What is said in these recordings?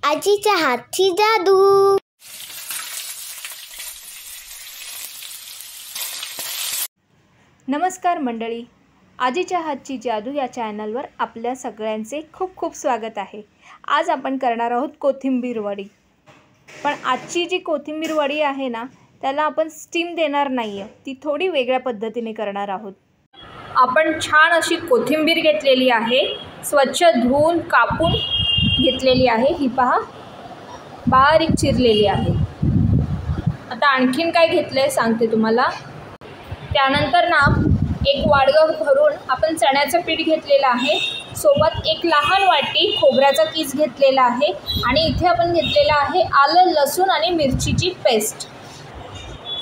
आजीच्या हातची जादू। नमस्कार मंडळी, आजीच्या हातची जादू या चॅनलवर आपल्या सगळ्यांचे खूप खूप स्वागत आहे। आज आपण करणार आहोत कोथिंबीर वडी। पण आजची जी कोथिंबीर वडी आहे ना, त्याला आपण स्टीम देणार नाही आहे, ती थोडी वेगळ्या पद्धतीने करणार आहोत। आपण छान अशी कोथिंबीर घेतलेली आहे, स्वच्छ धुवून कापून घेतलेली आहे। ही पहा, बारीक चिरलेली आहे। आता आणखीन काय घेतलंय सांगते तुम्हाला। त्यानंतर ना एक वाडगं भरून आपण चण्याचं पीठ घेतलेलं आहे, सोबत एक लहान वाटी खोबऱ्याचा कीस घेतलेला आहे आणि इथे आपण घेतलेला आहे आलं लसूण आणि मिरचीची पेस्ट।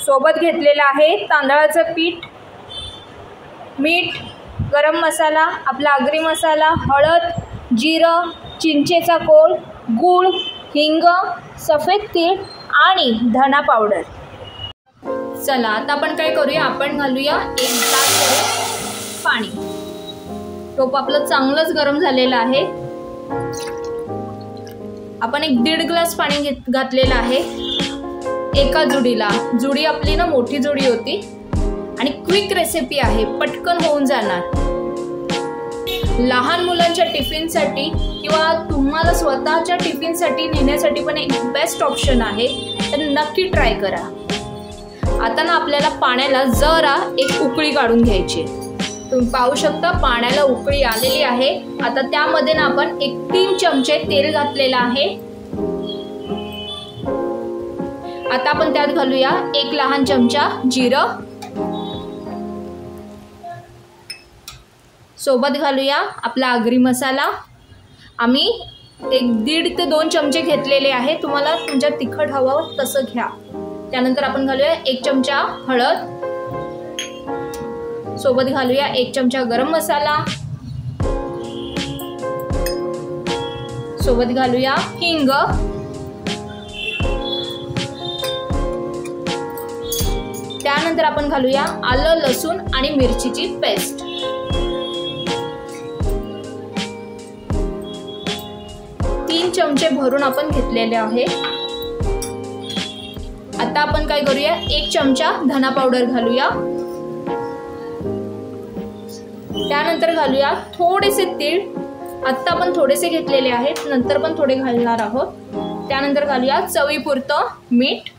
सोबत घेतलेलं आहे तांदळाचं पीठ, मीठ, गरम मसाला, आपला आगरी मसाला, हळद, जिरं, चिंचेचा कोळ, गूळ, हिंग, सफेद तीळ आणि धना पावडर। चला आता आपण काय करूया, आपण घालूया एक ग्लास पाणी। टोप आपलं चांगलंच गरम झालेलं आहे। आपण एक 1.5 ग्लास पाणी घातलेलं आहे एका जुडीला। जुडी आपली ना मोठी जुडी होती आणि क्विक रेसिपी आहे, पटकन होऊन जाणार। लहान मुलांच्या टिफिनसाठी किंवा तुम्हाला स्वतःच्या टिफिनसाठी नेण्यासाठी पण एक बेस्ट ऑप्शन आहे, तर नक्की ट्राय करा। आता ना आपल्याला पाण्याला जरा एक उकळी काढून घ्यायची। तुम्ही पाहू शकता पाण्याला उकळी आलेली आहे। आता त्यामध्ये ना आपण 3 चमचे तेल घातलेलं आहे। आता आपण त्यात घालूया 1 लहान चमचा जिरं, सोबत घालूया आपला आगरी मसाला। आम्ही 1.5 ते 2 चमचे घेतलेले आहे, तुम्हाला तुमच्या तिखट हवं तसं घ्या। त्यानंतर आपण घालूया 1 चमचा हळद, सोबत घालूया 1 चमचा गरम मसाला, सोबत घालूया हिंग, त्यानंतर आपण घालूया आलं लसूण आणि मिरचीची पेस्ट। चमचे भरून आपण घेतलेले आहे। आता आपण काय करूया, 1 चमचा धना पावडर घालूया। त्यानंतर घालूया थोडेसे तीळ, आता आपण थोडेसे घेतलेले आहेत, नंतर पण थोडे घालणार आहोत। त्यानंतर घालूया चवीपुरतं मीठ।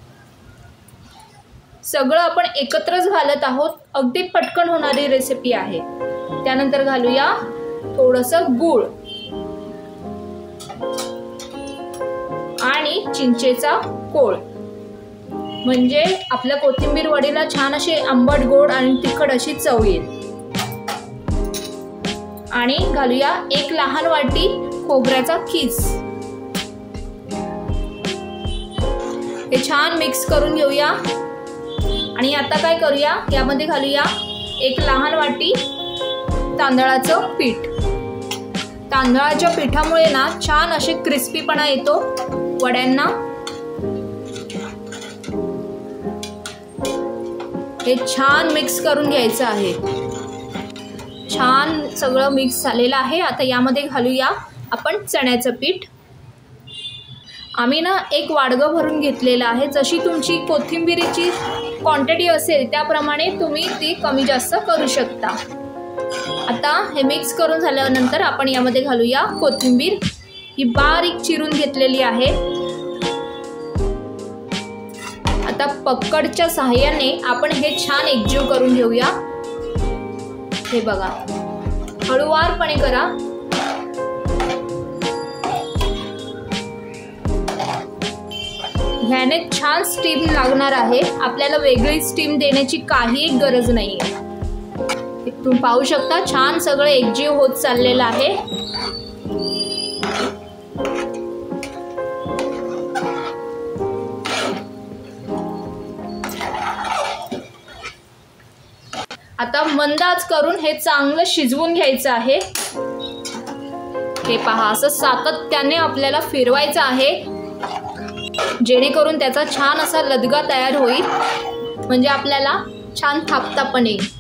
सगळं आपण एकत्रच घालत आहोत, अगदी पटकन होणारी रेसिपी आहे। त्यानंतर घालूया थोडंसं गूळ आणि चिंचेचा कोळ, म्हणजे आपल्या कोथिंबीर वडीला छान अशी आंबट गोड आणि तिखट अशी चव येईल। आणि घालूया 1 लहान वाटी खोबऱ्याचा कीस। हे छान मिक्स करून घेऊया। आणि आता काय करूया, यामध्ये घालूया 1 लहान वाटी तांदळाचं पीठ। तांदळाच्या पिठामुळे ना छान असे क्रिस्पीपणा येतो वड्यांना। हे छान मिक्स करून घ्यायचं आहे। छान सगळं मिक्स झालेलं आहे। आता यामध्ये घालूया आपण चण्याचं पीठ। आम्ही ना एक वाडगं भरून घेतलेलं आहे, जशी तुमची कोथिंबीरीची क्वांटिटी असेल त्याप्रमाणे तुम्ही ती कमी जास्त करू शकता। आता हे मिक्स करून झाल्यानंतर आपण यामध्ये घालूया कोथिंबीर, ही बारीक चिरून घेतलेली आहे। आता पकडच्या सहाय्याने आपण हे छान एकजीव करून घेऊया। हे बघा, हळूवारपणे करा। ह्याने छान स्टीम लागणार आहे, आपल्याला वेगळी स्टीम देण्याची काही गरज नाही आहे। तुम्ही पाहू शकता छान सगळं एकजीव होत चाललेलं आहे। आता मंद आच करून हे चांगलं शिजवून घ्यायचं आहे। हे पहा, असं सातत्याने आपल्याला फिरवायचं आहे, जेणेकरून त्याचा छान असा लदगा तयार होईल, म्हणजे आपल्याला छान थापता पण येईल।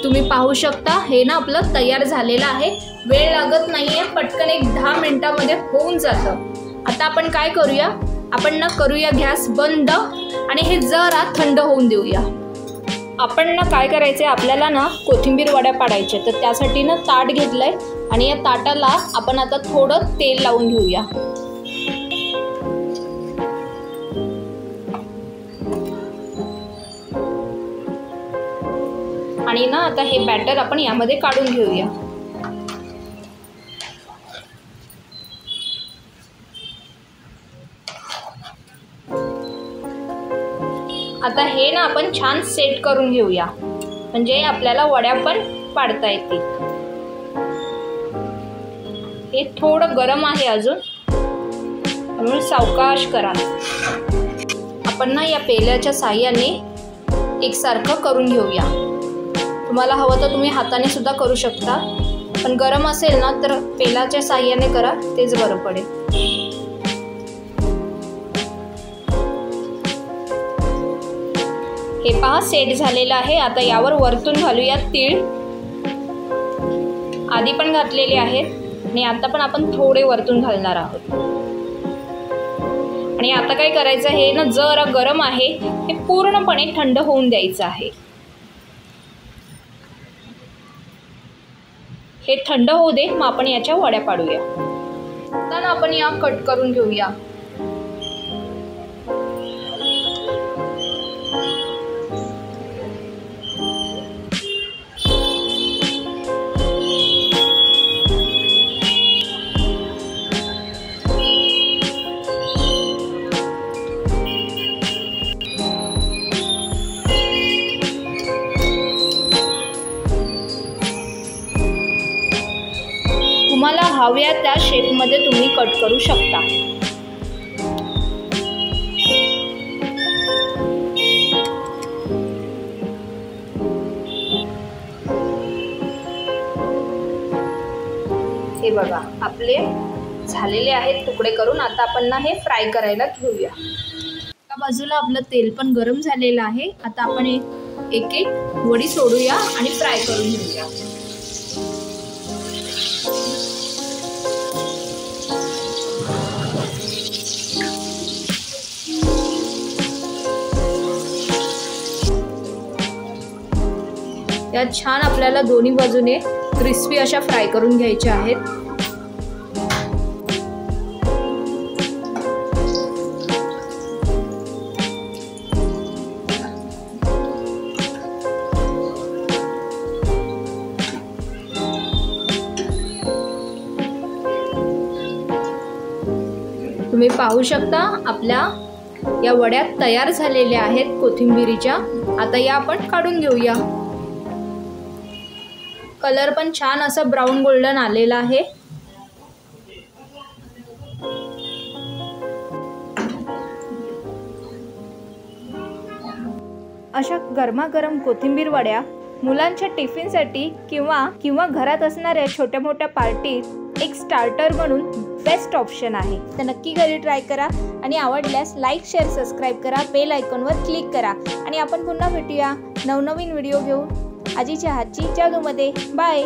तुम्ही पाहू शकता हे ना आपलं तयार झालेलं आहे। वेळ लागत नाहीये, पटकन एक 10 मिनिटांमध्ये होऊन जातं। आता आपण काय करूया, आपण ना करूया गॅस बंद आणि हे जरा थंड होऊन देऊया। आपण ना काय करायचंय, आपल्याला ना कोथिंबीर वड्या पाडायच्या, तर त्यासाठी ना ताट घेतलंय आणि या ताटाला आपण आता थोडं तेल लावून घेऊया। आणि ना आता हे बॅटर आपण यामध्ये काढून घेऊया। आता हे ना आपण छान सेट करून घेऊया, म्हणजे आपल्याला वड्या पण पाडता येतील। हे थोडं गरम आहे अजून, म्हणून सावकाश करा। आपण ना या पेल्याच्या साहाय्याने एकसारखं करून घेऊया। तुम्हाला हवं तर तुम्ही हाताने सुद्धा करू शकता, पण गरम असेल ना तर पेल्याच्या साहाय्याने करा, तेच बरं पडेल। हे पहा सेट झालेलं आहे। आता यावर वरतून घालूया तीळ, आधी पण घातलेले आहेत आणि आता पण आपण थोडे वरतून घालणार आहोत। आणि आता काय करायचं, हे ना जरा गरम आहे, हे पूर्णपणे थंड होऊन द्यायचं आहे। हे थंड होऊ दे, मग आपण याच्या वड्या पाडूया। आता ना आपण या कट करून घेऊया। तुम्हाला हव्या त्या शेपमध्ये तुम्ही कट करू शकता। हे बघा आपले झालेले आहेत तुकडे करून। आता आपण ना हे फ्राय करायला घेऊया। एका बाजूला आपलं तेल पण गरम झालेलं आहे। आता आपण एक एक वडी सोडूया आणि फ्राय करून घेऊया। यात छान आपल्याला दोन्ही बाजूने क्रिस्पी अशा फ्राय करून घ्यायच्या आहेत। तुम्ही पाहू शकता आपल्या या वड्या तयार झालेल्या आहेत कोथिंबीरीच्या। आता या आपण काढून घेऊया। कलर पण छान असा ब्राऊन गोल्डन आलेला आहे। अशा गरमागरम कोथिंबीर वड्या मुलांच्या टिफिनसाठी किंवा घरात असणाऱ्या छोट्या मोठ्या पार्टीत एक स्टार्टर म्हणून बेस्ट ऑप्शन आहे। तर नक्की घरी ट्राय करा आणि आवडल्यास लाईक, शेअर, सबस्क्राईब करा, बेल आयकॉनवर क्लिक करा आणि आपण पुन्हा भेटूया नवनवीन व्हिडिओ घेऊन आजीच्या हातची जादूमध्ये। बाय।